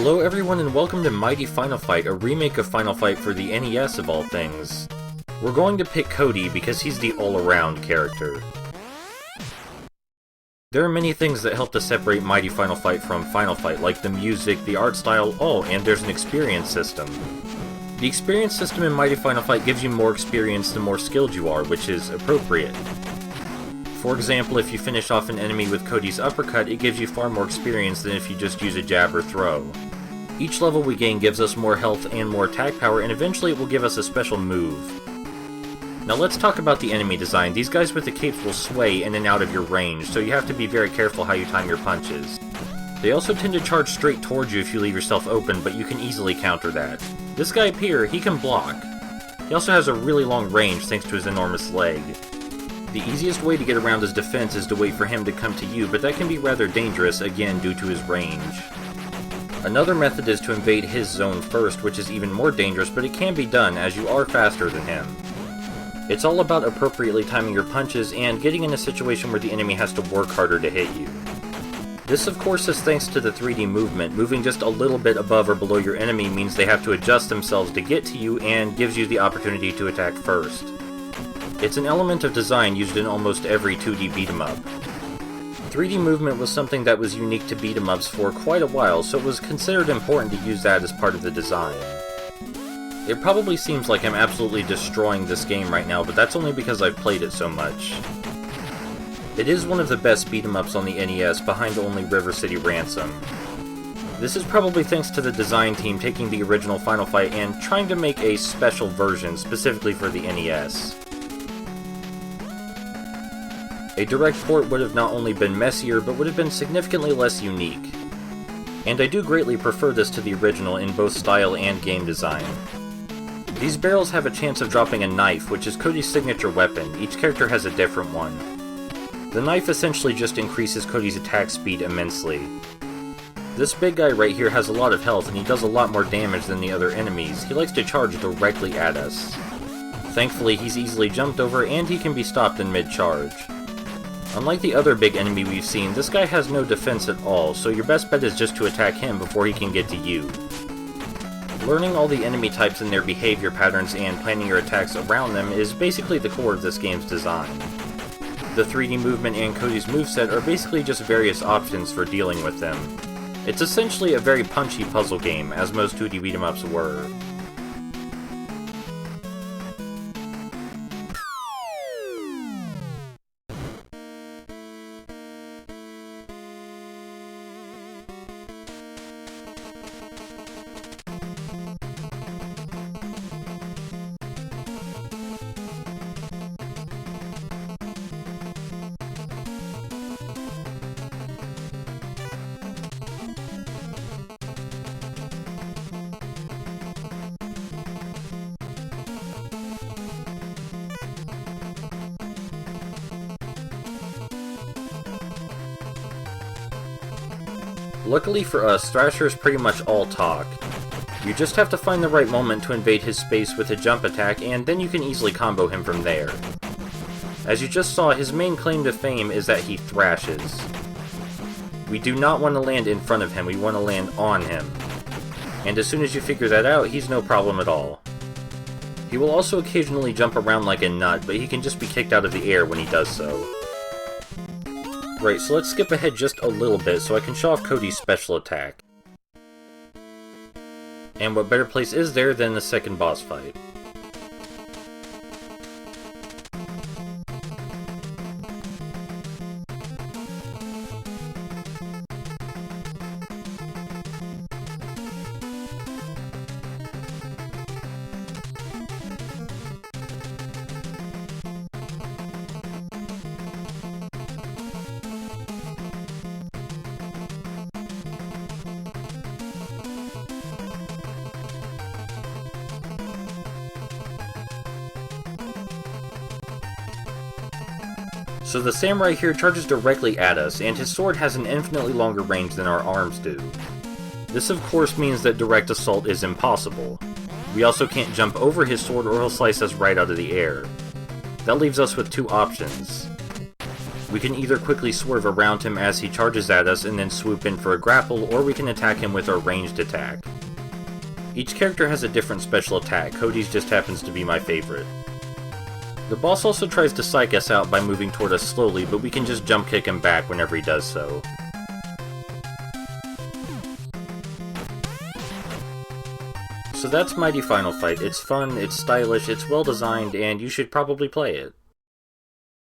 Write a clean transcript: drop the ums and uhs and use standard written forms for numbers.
Hello everyone and welcome to Mighty Final Fight, a remake of Final Fight for the NES of all things. We're going to pick Cody because he's the all-around character. There are many things that help to separate Mighty Final Fight from Final Fight, like the music, the art style, and there's an experience system. The experience system in Mighty Final Fight gives you more experience the more skilled you are, which is appropriate. For example, if you finish off an enemy with Cody's uppercut, it gives you far more experience than if you just use a jab or throw. Each level we gain gives us more health and more attack power, and eventually it will give us a special move. Now let's talk about the enemy design. These guys with the capes will sway in and out of your range, so you have to be very careful how you time your punches. They also tend to charge straight towards you if you leave yourself open, but you can easily counter that. This guy up here, he can block. He also has a really long range thanks to his enormous leg. The easiest way to get around his defense is to wait for him to come to you, but that can be rather dangerous, again due to his range. Another method is to invade his zone first, which is even more dangerous, but it can be done as you are faster than him. It's all about appropriately timing your punches and getting in a situation where the enemy has to work harder to hit you. This of course is thanks to the 3D movement. Moving just a little bit above or below your enemy means they have to adjust themselves to get to you and gives you the opportunity to attack first. It's an element of design used in almost every 2D beat-em-up. 3D movement was something that was unique to beat-em-ups for quite a while, so it was considered important to use that as part of the design. It probably seems like I'm absolutely destroying this game right now, but that's only because I've played it so much. It is one of the best beat-em-ups on the NES, behind only River City Ransom. This is probably thanks to the design team taking the original Final Fight and trying to make a special version specifically for the NES. A direct port would have not only been messier, but would have been significantly less unique. And I do greatly prefer this to the original in both style and game design. These barrels have a chance of dropping a knife, which is Cody's signature weapon. Each character has a different one. The knife essentially just increases Cody's attack speed immensely. This big guy right here has a lot of health, and he does a lot more damage than the other enemies. He likes to charge directly at us. Thankfully, he's easily jumped over, and he can be stopped in mid-charge. Unlike the other big enemy we've seen, this guy has no defense at all, so your best bet is just to attack him before he can get to you. Learning all the enemy types and their behavior patterns and planning your attacks around them is basically the core of this game's design. The 3D movement and Cody's moveset are basically just various options for dealing with them. It's essentially a very punchy puzzle game, as most 2D beat-em-ups were. Luckily for us, Thrasher is pretty much all talk. You just have to find the right moment to invade his space with a jump attack, and then you can easily combo him from there. As you just saw, his main claim to fame is that he thrashes. We do not want to land in front of him, we want to land on him. And as soon as you figure that out, he's no problem at all. He will also occasionally jump around like a nut, but he can just be kicked out of the air when he does so. Right, so let's skip ahead just a little bit so I can show off Cody's special attack. And what better place is there than the second boss fight? So the samurai here charges directly at us, and his sword has an infinitely longer range than our arms do. This of course means that direct assault is impossible. We also can't jump over his sword or he'll slice us right out of the air. That leaves us with two options. We can either quickly swerve around him as he charges at us and then swoop in for a grapple, or we can attack him with our ranged attack. Each character has a different special attack, Cody's just happens to be my favorite. The boss also tries to psych us out by moving toward us slowly, but we can just jump kick him back whenever he does so. So that's Mighty Final Fight. It's fun, it's stylish, it's well designed, and you should probably play it.